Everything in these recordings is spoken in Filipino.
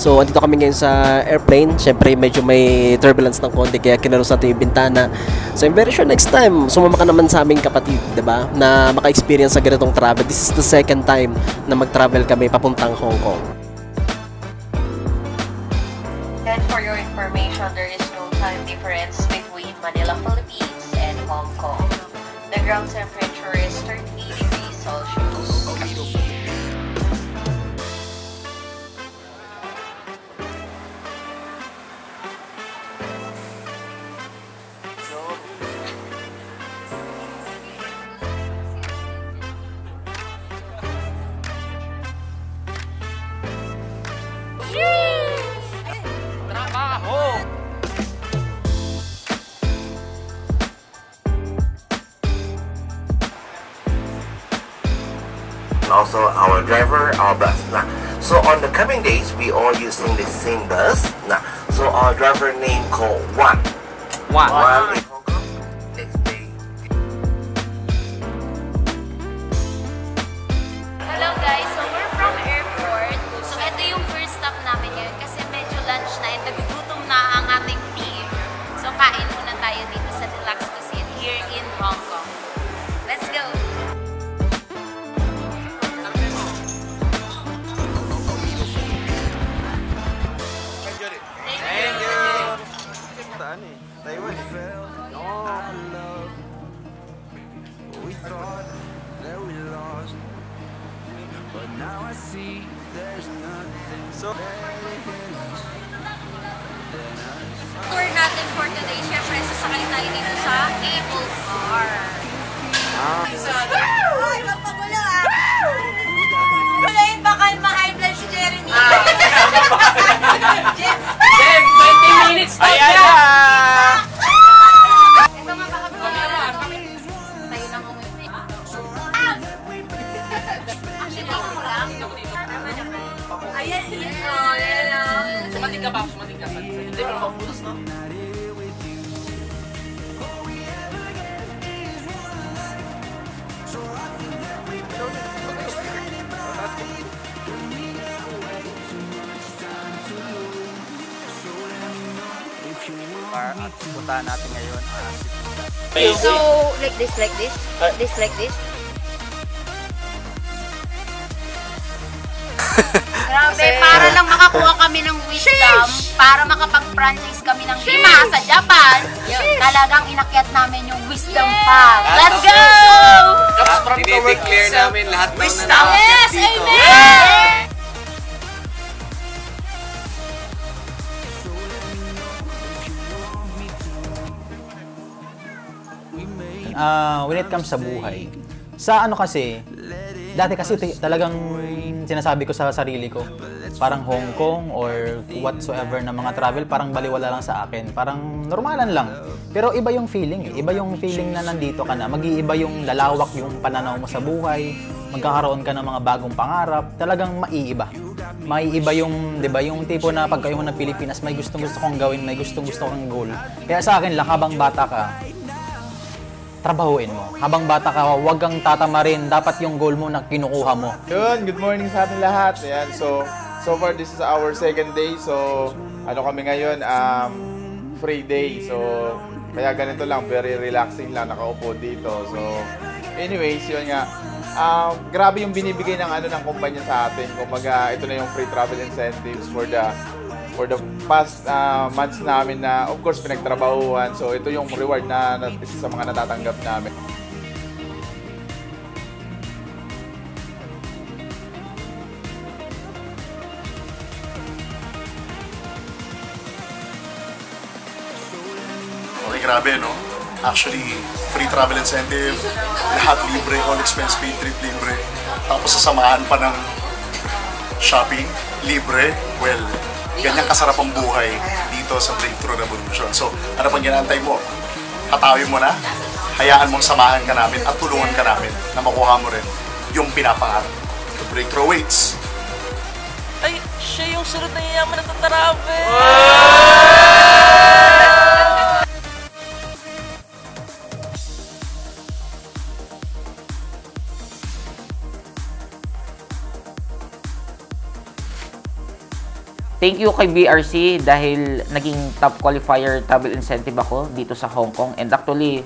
So, andito kami ngayon sa airplane. Siyempre, medyo may turbulence ng konti kaya kinarus natin yung bintana. So, I'm very sure next time, sumama ka naman sa aming kapatid, diba? Na maka-experience sa ganitong travel. This is the second time na mag-travel kami papuntang Hong Kong. And for your information, there is no time difference between Manila, Philippines and Hong Kong. The ground temperature is 30 degrees Celsius. Also our driver, our bus. So on the coming days, we all using the same bus. So our driver name called One in Hong Kong. Next day. Hello guys, so we're from airport. So ito yung first stop namin ngayon kasi medyo lunch na and nagugutom na ang ating team. So kain muna tayo dito sa Deluxe Cuisine here in Hong Kong. Let's go! Tour natin for today, syempre sasakay tayo dito sa cable car. Ay, magpagulo ah! Walayin baka ma-high blood si Jeremy. Jem, 20 minutes to ito nga baka tayo nang umuwi. Ayan, dito. Sumating ka ba? Sumating ka ba? Hindi, pero mabutas no? At puntahan natin ngayon So, like this. Grabe, para lang makakuha kami ng wisdom, para makapag-franchise kami ng 5 sa Japan, talagang inakyat namin yung wisdom path. Let's go! Dinideclare namin lahat ng Wisdom! Yes! Amen! When it comes sa buhay, sa ano kasi, dati kasi talagang sinasabi ko sa sarili ko, parang Hong Kong or whatsoever na mga travel, parang baliwala lang sa akin. Parang normalan lang. Pero iba yung feeling eh. Iba yung feeling na nandito ka na. Mag-iiba yung lalawak yung pananaw mo sa buhay. Magkakaroon ka ng mga bagong pangarap. Talagang maiiba. Maiiba yung, di ba, yung tipo na pag kayo mo ng Pilipinas, may gustong kong gawin, may gustong kong goal. Kaya sa akin lang, habang bata ka, trabahuin mo. Habang bata ka, huwag kang tatamarin. Dapat yung goal mo na kinukuha mo. Yun, good morning sa ating lahat. Ayan, so far this is our second day. So, ano kami ngayon, free day. So, kaya ganito lang, very relaxing lang, nakaupo dito. So, anyways, yun nga. Grabe yung binibigay ng ng kumpanya sa atin. Kumbaga, ito na yung free travel incentives for the past months namin na of course pinagtrabahuan. So ito yung reward na isa sa mga natatanggap namin. Okay, grabe no? Actually, free travel incentive, lahat libre, all expense paid trip libre. Tapos sasamahan pa ng shopping, libre, well, ganyan kasarap ang buhay dito sa Breakthrough Revolution. So, ano pang ginantay mo? Hatawin mo na, hayaan mong samahan ka namin at tulungan ka namin na makuha mo rin yung pinapangarap. The Breakthrough waits. Ay, siya yung sunod na yayaman na tatravel! thank you kay BRC dahil naging top qualifier travel incentive ako dito sa Hong Kong. And actually,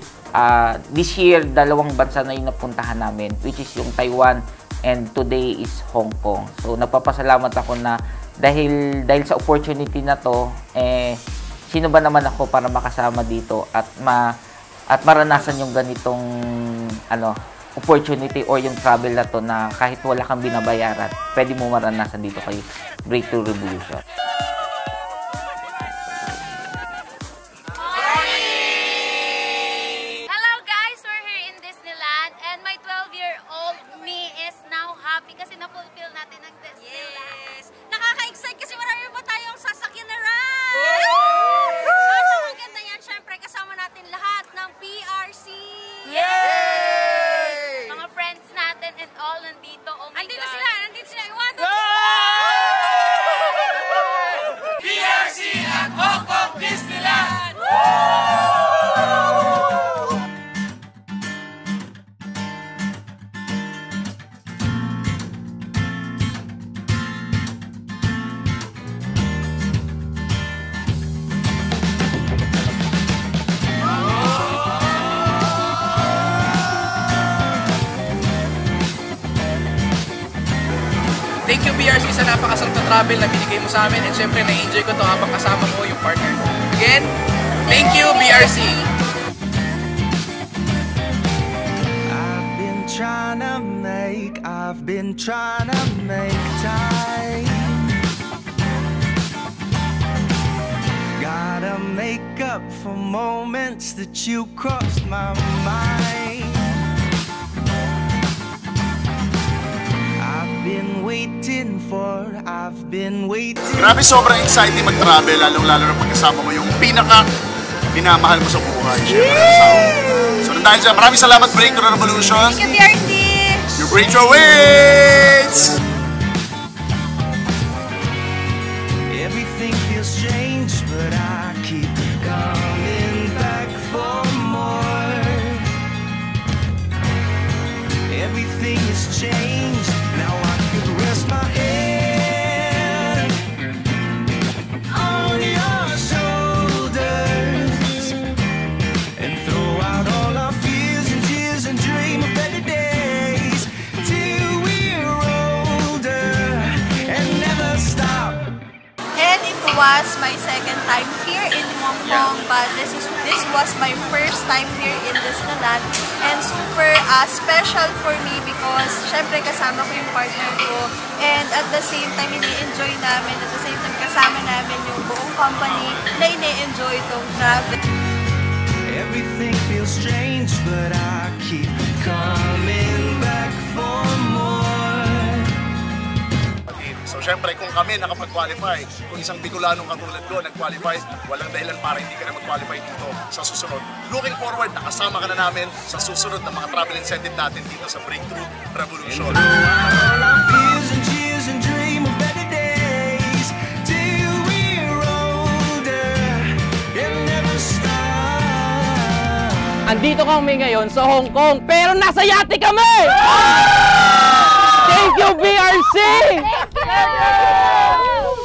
this year, 2 bansa na yung napuntahan namin, which is yung Taiwan and today is Hong Kong. So, nagpapasalamat ako na dahil sa opportunity na to, sino ba naman ako para makasama dito at maranasan yung ganitong opportunity or yung travel na to na kahit wala kang binabayaran, pwede mo maranasan dito kay Breakthrough Revolution. Hello guys! We're here in Disneyland and my 12-year-old me is now happy kasi na-fulfill natin ang Disneyland. Yes! Nakaka-excite kasi marami pa tayong sasakyan na ride! At ang maganda yan, syempre kasama natin lahat ng PRC! Yay! Mga friends natin and all nandito. Oh my God! Nandito sila! Iwan! PRC at Hong Kong Disneyland! Thank you BRC sa napakasarap na travel na binigay mo sa amin and syempre na-enjoy ko to habang kasama mo yung partner ko. Again, thank you BRC! I've been trying to make time. Gotta make up for moments that you crossed my mind. I've been waiting. Grabe, sobrang exciting mag-travel, lalong-lalo na pagkasama mo yung pinaka-minamahal mo sa buhay. So, dahil dyan, maraming salamat, Breakthrough Revolution. Thank you, BRC! Your Breakthrough waits! Everything feels strange, but I keep coming back for more. Everything has changed, now I can rest my head on your shoulders and throw out all our fears and tears and dream of better days till we're older and never stop. And it was my second time here in Hong Kong, but this was my first time here in Disneyland, and super special for me because syempre kasama ko yung partner ko, and at the same time ini-enjoy namin, at the same time kasama namin yung buong company na ini-enjoy itong travel. Everything feels strange, but I keep coming back for more. So, syempre, kung kami nakapag-qualify, kung isang Bicolanong katulad ko nag-qualify, walang dahilan para hindi ka na mag-qualify dito sa susunod. Looking forward, nakasama ka na namin sa susunod na mga travel incentive natin dito sa Breakthrough Revolution. Andito kami ngayon sa Hong Kong, pero nasa yate kami! Thank you, BRC! Thank you!